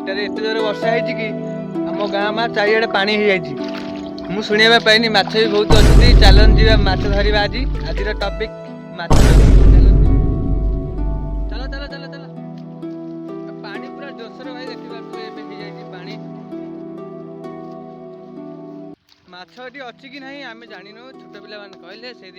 घंटे एत जोर वर्षा है कि आम गाँ माँ चारिड़े पानी हो जाए। मुझे शुणा पाइनि माछ भी बहुत अच्छी। चलन जी माछ धरवा आज आज टपिक माछ। चलो चलो चलो चलो पानी पूरा जोरसोर भाई देखी पानी माछ अच्छी कि नहीं आम जान छोट पिला कहले से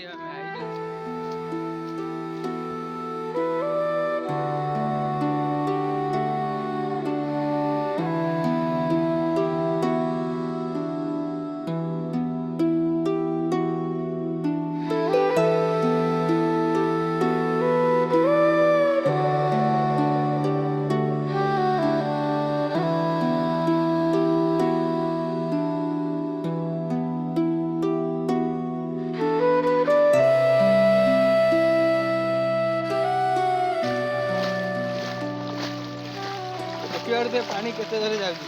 पानी केते धरे जाउची।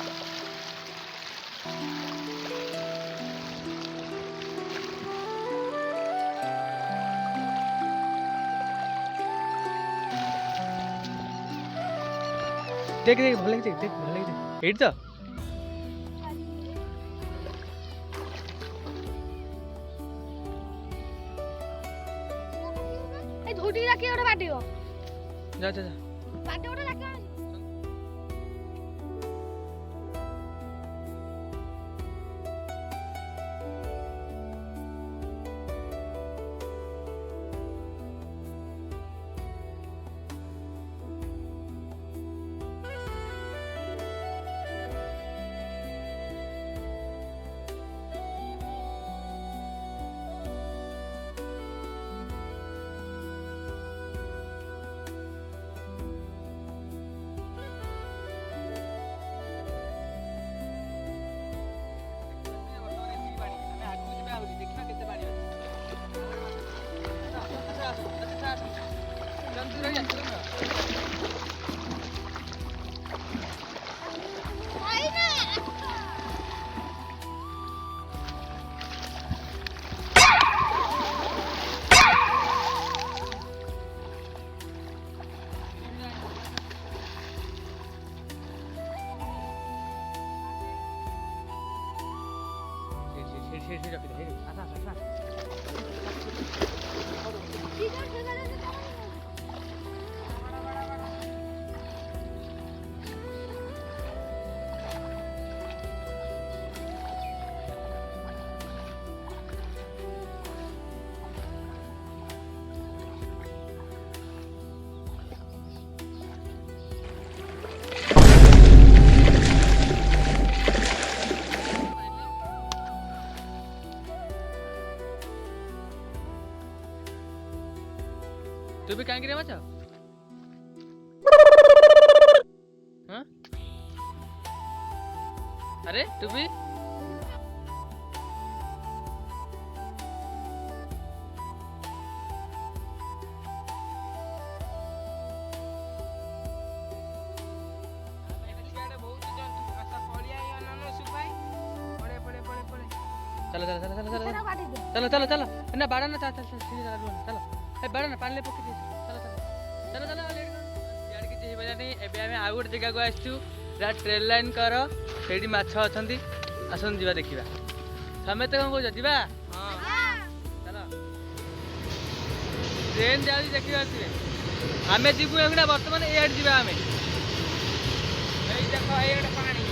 देख देख भले देख देख भले देख एट तो ए धोटी राखी ओटा बाटियो जा जा जा बाटे ओटा राखी। तू भी कहीं गिरे मचा हाँ? अरे तू भी चलो चलो चलो चलो चलो चलो चलो ना बाड़ा ना चलो चलो ए बड़ा ना पानी पकड़ चलो चलो चलो चलो यार किसी बजा नहीं एबे हमें आउ गोटे जगह को आसछु ट्रेन लाइन कर सेठी माछ अछंती आसन जीवा देखिबा समय तो कौन कहछ जीवा हां चलो ट्रेन जाई देखिबा आसीबे हमें जीवु एगुडा वर्तमान एड जीवा हमें एई देखो एगुडा पानी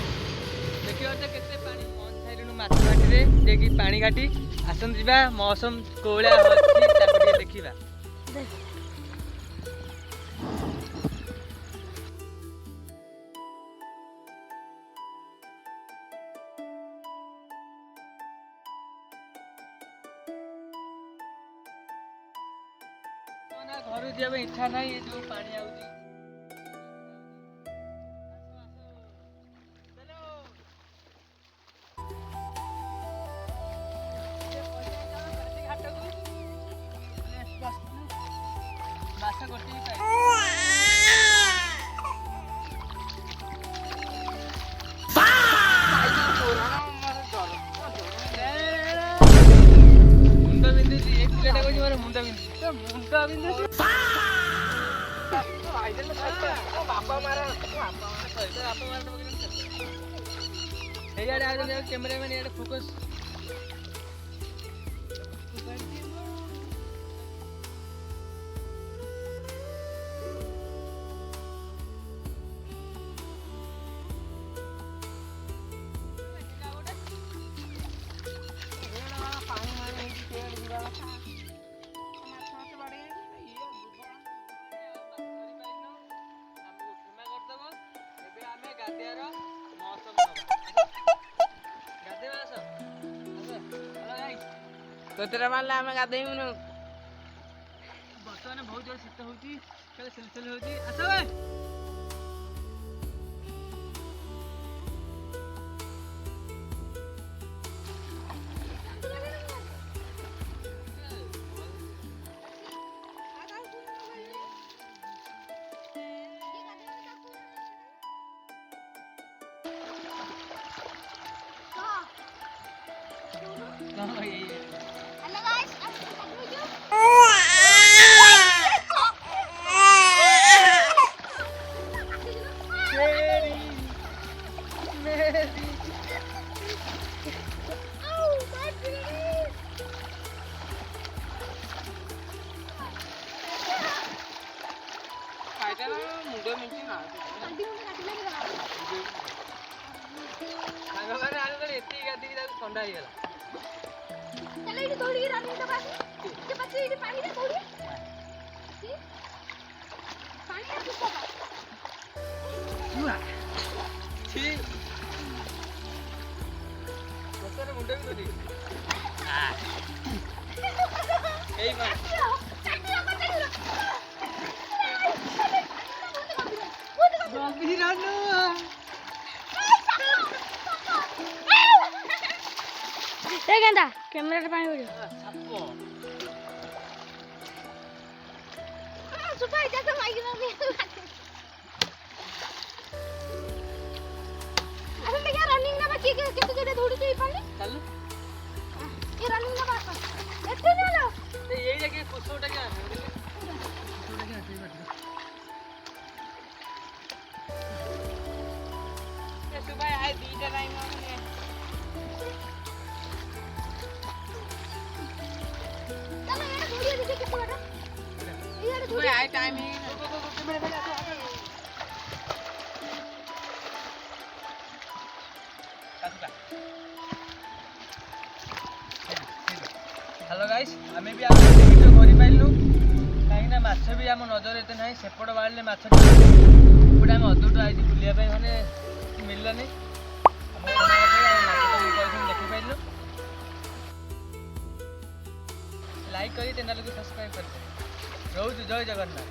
देखिबा तो केते पानी पहुंच साइलनु माछ घाटी रे देखि पानी घाटी आसन जीवा मौसम कोळा होछि ताको देखिबा। घर जाबे इच्छा नहीं ये जो पानी आउची बासा गोटी मुंडा बिंदु बापा मारा ସରି ତ ବାପା ମାର ପକେଇଲେ ଏଇଆଡ଼େ ଆଉଛନ୍ତି କ୍ୟାମେରାମ୍ୟାନ୍ ଇଆଡ଼େ ଫୋକସ୍ ତୋତେରା ମାରିଲେ ଆମେ ଗାଧେଇବୁନୁ। ବର୍ତ୍ତମାନ ବହୁତ ଜୋର ଶୀତ ହଉଛି ଖାଲି ସିଲସିଲ ହଉଛି ଆସ ବେ Hello guys, I'm with you. Oh, my goodness. ଖାଇଦେଲା ମୁଣ୍ଡ ମିଞ୍ଚି ନା ସାଙ୍ଗମାନେ ଆଣିଲେ ଏତିକି ଗାଧିକି ତାକୁ ଥଣ୍ଡା ହେଇଗଲା चलो इधर दौड़ी रनिंग तो बाकी ये बच्चे इधर पानी में दौड़ी पानी में किसका ବର୍ତ୍ତମାନ ମୁଣ୍ଡ ବି ଧରି ଏଇ ମାନେ ଗମ୍ଭୀରାନୁ ए गेंदा कैमरा रे पानी पड़ियो ସାପ सुपाई जा तो माइक में भी अरे मैं क्या रनिंग ना बाकी के केते दौड़ी के पानी ଚାଲୁ ये रनिंग ना बाकी एते ना लो ଏଇ ଜାଗା କୁସଉଟା କି ଆଣେ କୁସଉଟା କି ଆଣେ ଏ ସୁବାଇ ଆଇ ଦିଟା ଟାଇମ୍ ମାନେ चलो ये दौड़ी देखिए कितने बड़ा ये ସୁବାଇ ଆଇ ଟାଇମ୍ ହିଁ ହ୍ୟାଲୋ ଗାଇସ୍ ଆମେ ବି ଆମ ଭିଡ଼ିଓ କରିପାରିଲୁ କାହିଁକିନା ମାଛ ବି ଆମ ନଜର ଏତେ ନାହିଁ ସେପଟ ବାଡ଼ିଲେ ମାଛ ଏପଟେ ଆମେ ଅଦୂରଠୁ ଆଇଛୁ ବୁଲିବା ପାଇଁ ମାନେ ମିଳିଲାନି ଦେଖିପାରିଲୁ ଲାଇକ୍ କରି ଚ୍ୟାନେଲକୁ ସବସ୍କ୍ରାଇବ୍ କରିପାରିବେ ରହୁଛୁ ଜୟ ଜଗନ୍ନାଥ।